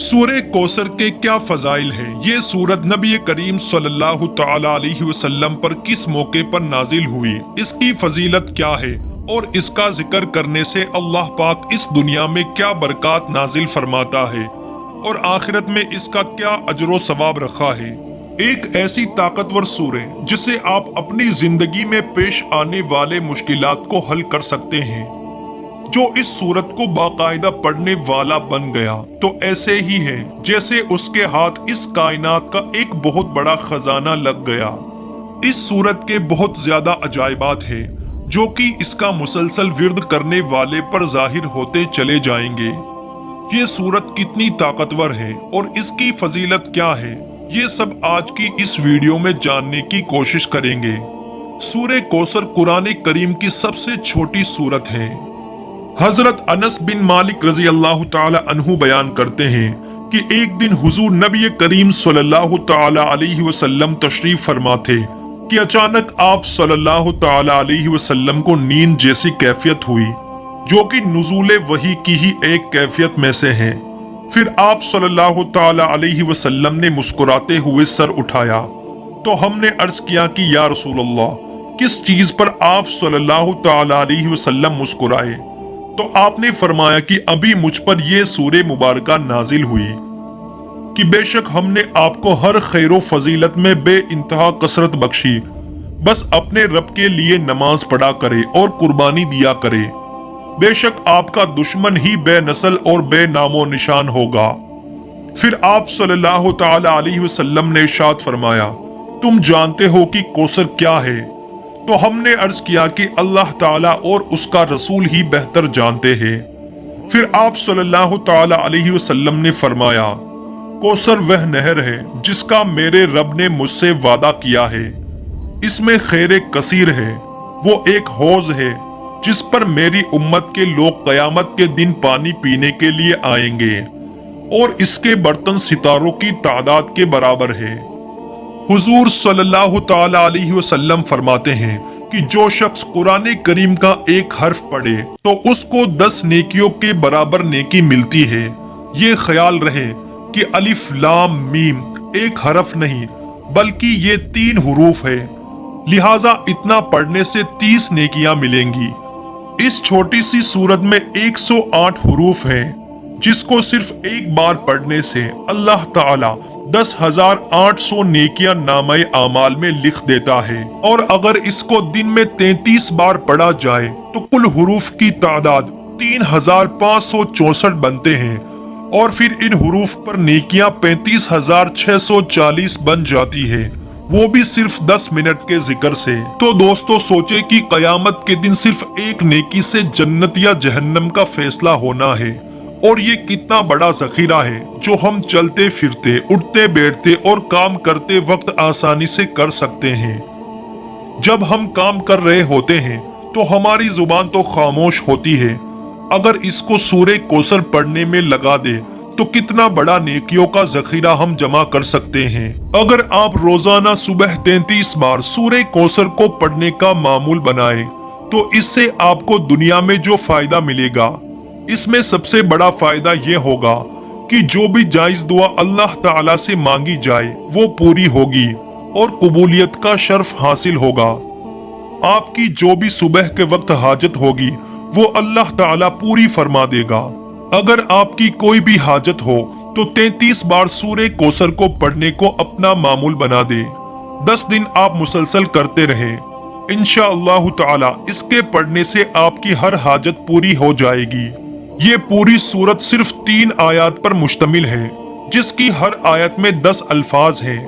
सूरह कौसर के क्या फजाइल हैं? ये सूरत नबी करीम सल्लल्लाहु तआला अलैहि वसल्लम पर किस मौके पर नाजिल हुई, इसकी फजीलत क्या है और इसका जिक्र करने से अल्लाह पाक इस दुनिया में क्या बरकत नाजिल फरमाता है और आखिरत में इसका क्या अजर सवाब रखा है। एक ऐसी ताकतवर सूरह जिसे आप अपनी जिंदगी में पेश आने वाले मुश्किलात को हल कर सकते हैं। जो इस सूरत को बाकायदा पढ़ने वाला बन गया तो ऐसे ही है जैसे उसके हाथ इस कायनात का एक बहुत बड़ा खजाना लग गया। इस सूरत के बहुत ज्यादा अजायबात हैं जो कि इसका मुसलसल विर्द करने वाले पर जाहिर होते चले जाएंगे। ये सूरत कितनी ताकतवर है और इसकी फजीलत क्या है, ये सब आज की इस वीडियो में जानने की कोशिश करेंगे। सूरह कौसर कुरान करीम की सबसे छोटी सूरत है। हजरत अनस बिन मालिक रजी अल्लाह ताला अन्हु बयान करते हैं कि एक दिन हुजूर नबी करीम सल्लल्लाहु ताला अलैहि वसल्लम तशरीफ फरमा थे कि अचानक आप सल्लल्लाहु ताला अलैहि वसल्लम को नींद जैसी कैफियत हुई जो कि नुज़ूले वही की ही एक कैफियत में से है। फिर आप सल्लल्लाहु ताला अलैहि वसल्लम ने मुस्कुराते हुए सर उठाया तो हमने अर्ज किया कि या रसूल अल्लाह, किस चीज पर आप सल्लल्लाहु ताला अलैहि वसल्लम मुस्कुराए? तो आपने फरमाया कि अभी मुझ पर यह सूरह मुबारका नाजिल हुई कि बेशक हमने आपको हर खैर फजीलत में बे इंतहा कसरत बख्शी, बस अपने रब के लिए नमाज पढ़ा करे और कुर्बानी दिया करे। बेशक आपका दुश्मन ही बेनस्ल और बेनामो निशान होगा। फिर आप सल्लल्लाहु ताला अलैहि वसल्लम ने इरशाद फरमाया, तुम जानते हो कि कौसर क्या है? तो हमने अर्ज किया कि अल्लाह ताला और उसका रसूल ही बेहतर जानते हैं। फिर आप सल्लल्लाहु ताला अलैहि वसल्लम ने फरमाया, कौसर वह नहर है जिसका मेरे रब ने मुझसे वादा किया है। इसमें खैर कसीर है। वो एक हौज है जिस पर मेरी उम्मत के लोग कयामत के दिन पानी पीने के लिए आएंगे और इसके बर्तन सितारों की तादाद के बराबर है। हुजूर सल्लल्लाहु ताला अलैहि वसल्लम फरमाते हैं कि जो शख्स कुरान करीम का एक हर्फ पढ़े तो उसको 10 नेकियों के बराबर नेकी मिलती है। ये ख्याल रहे कि अलिफ लाम मीम एक हरफ नहीं बल्कि ये 3 हुरूफ है, लिहाजा इतना पढ़ने से 30 नेकियां मिलेंगी। इस छोटी सी सूरत में 108 हुरूफ हैं जिसको सिर्फ एक बार पढ़ने से अल्लाह ताला 10,800 नेकियां नामे आमाल में लिख देता है और अगर इसको दिन में 33 बार पढ़ा जाए तो कुल हुरूफ की तादाद 3,564 बनते हैं और फिर इन हुरूफ पर नेकियां 35,640 बन जाती है, वो भी सिर्फ 10 मिनट के जिक्र से। तो दोस्तों सोचे कि कयामत के दिन सिर्फ एक नेकी से जन्नत या जहन्नम का फैसला होना है और ये कितना बड़ा जखीरा है जो हम चलते फिरते उठते बैठते और काम करते वक्त आसानी से कर सकते हैं। जब हम काम कर रहे होते हैं तो हमारी जुबान तो खामोश होती है, अगर इसको सूरह कौसर पढ़ने में लगा दे तो कितना बड़ा नेकियों का जखीरा हम जमा कर सकते हैं। अगर आप रोजाना सुबह 33 बार सूरह कौसर को पढ़ने का मामूल बनाए तो इससे आपको दुनिया में जो फायदा मिलेगा, इसमें सबसे बड़ा फायदा यह होगा कि जो भी जायज दुआ अल्लाह ताला से मांगी जाए वो पूरी होगी और कबूलियत का शर्फ हासिल होगा। आपकी जो भी सुबह के वक्त हाजत होगी वो अल्लाह ताला पूरी फरमा देगा। अगर आपकी कोई भी हाजत हो तो 33 बार सूरह कौसर को पढ़ने को अपना मामूल बना दे। 10 दिन आप मुसलसल करते रहें, इंशाअल्लाह ताला इसके पढ़ने से आपकी हर हाजत पूरी हो जाएगी। ये पूरी सूरत सिर्फ 3 आयत पर मुश्तमिल है जिसकी हर आयत में 10 अल्फाज हैं।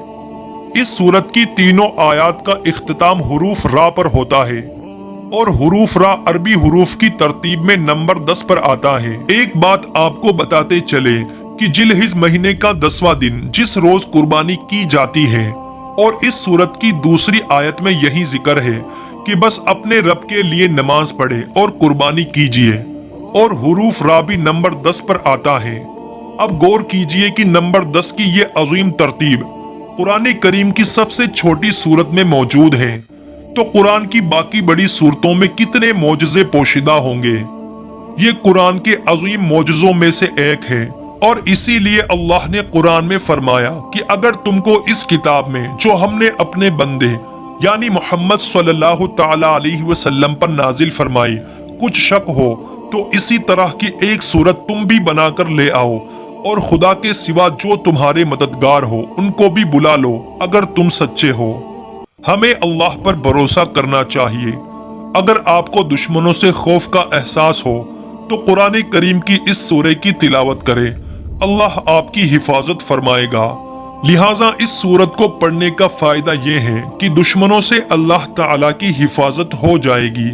इस सूरत की तीनों आयत का इख्तिताम हुरूफ रा पर होता है और हुरूफ रा अरबी हुरूफ की तरतीब में नंबर 10 पर आता है। एक बात आपको बताते चले कि जिलहिज महीने का 10वां दिन जिस रोज कुर्बानी की जाती है और इस सूरत की दूसरी आयत में यही जिक्र है कि बस अपने रब के लिए नमाज पढ़े और कुर्बानी कीजिए और हुरूफ रा भी नंबर 10 पर आता है। अब गौर कीजिए कि नंबर 10 की ये अजीम तरतीब कुरान करीम की सबसे छोटी सूरत में मौजूद है, तो कुरान की बाकी बड़ी सूरतों में कितने मौजज़े पोशीदा होंगे। ये कुरान के अजीम मौजज़ों में से एक है اور اسی لیے اللہ نے قرآن میں فرمایا کہ اگر تم کو اس کتاب میں جو ہم نے اپنے بندے یعنی محمد صلی اللہ تعالی علیہ وسلم پر نازل فرمائی کچھ شک ہو تو اسی طرح کی ایک صورت تم بھی بنا کر لے آؤ اور خدا کے سوا جو تمہارے مددگار ہو ان کو بھی بلا لو اگر تم سچے ہو۔ ہمیں اللہ پر بھروسہ کرنا چاہیے۔ اگر آپ کو دشمنوں سے خوف کا احساس ہو تو قرآن کریم کی اس سورہ کی تلاوت کرے، اللہ آپ کی حفاظت فرمائے گا۔ لہٰذا اس سورت کو پڑھنے کا فائدہ یہ ہے کہ دشمنوں سے اللہ تعالیٰ کی حفاظت ہو جائے گی،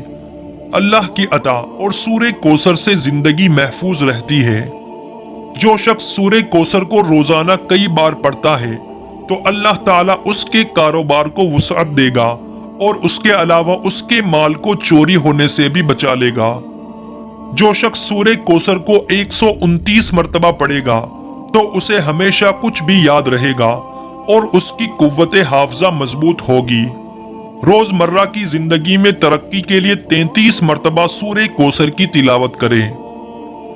اللہ کی عطا اور سورہ کوثر سے زندگی محفوظ رہتی ہے۔ جو شخص سورہ کوثر کو روزانہ کئی بار پڑھتا ہے تو اللہ تعالیٰ اس کے کاروبار کو وسعت دے گا اور اس کے علاوہ اس کے مال کو چوری ہونے سے بھی بچا لے گا۔ جو شخص سورہ کوثر کو 129 مرتبہ پڑھے گا تو اسے ہمیشہ کچھ بھی یاد رہے گا اور اس کی قوت حافظہ مضبوط ہوگی۔ روز مرہ کی زندگی میں ترقی کے لیے 33 مرتبہ سورہ کوثر کی تلاوت کرے۔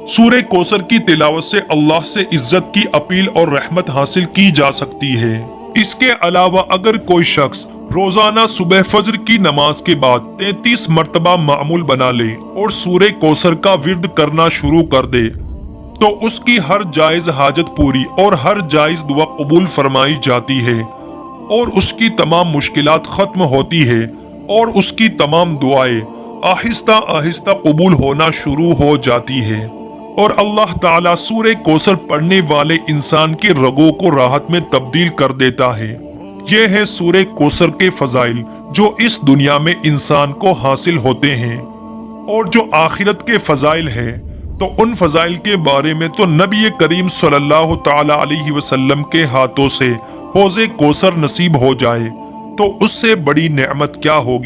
سورہ کوثر کی تلاوت سے اللہ سے عزت کی اپیل اور رحمت حاصل کی جا سکتی ہے۔ اس کے علاوہ اگر کوئی شخص روزانہ صبح فجر کی نماز کے بعد 33 مرتبہ معمول بنا لے اور سورہ کوثر کا ورد کرنا شروع کر دے تو اس کی ہر جائز حاجت پوری اور ہر جائز دعا قبول فرمائی جاتی ہے اور اس کی تمام مشکلات ختم ہوتی ہے اور اس کی تمام دعائیں آہستہ آہستہ قبول ہونا شروع ہو جاتی ہے اور اللہ تعالیٰ سورہ کوثر پڑھنے والے انسان کے رگوں کو راحت میں تبدیل کر دیتا ہے۔ یہ ہے سورہ کوثر کے فضائل جو اس دنیا میں انسان کو حاصل ہوتے ہیں، اور جو آخرت کے فضائل ہیں تو ان فضائل کے بارے میں تو نبی کریم صلی اللہ تعالی علیہ وسلم کے ہاتھوں سے حوض کوثر نصیب ہو جائے تو اس سے بڑی نعمت کیا ہوگی۔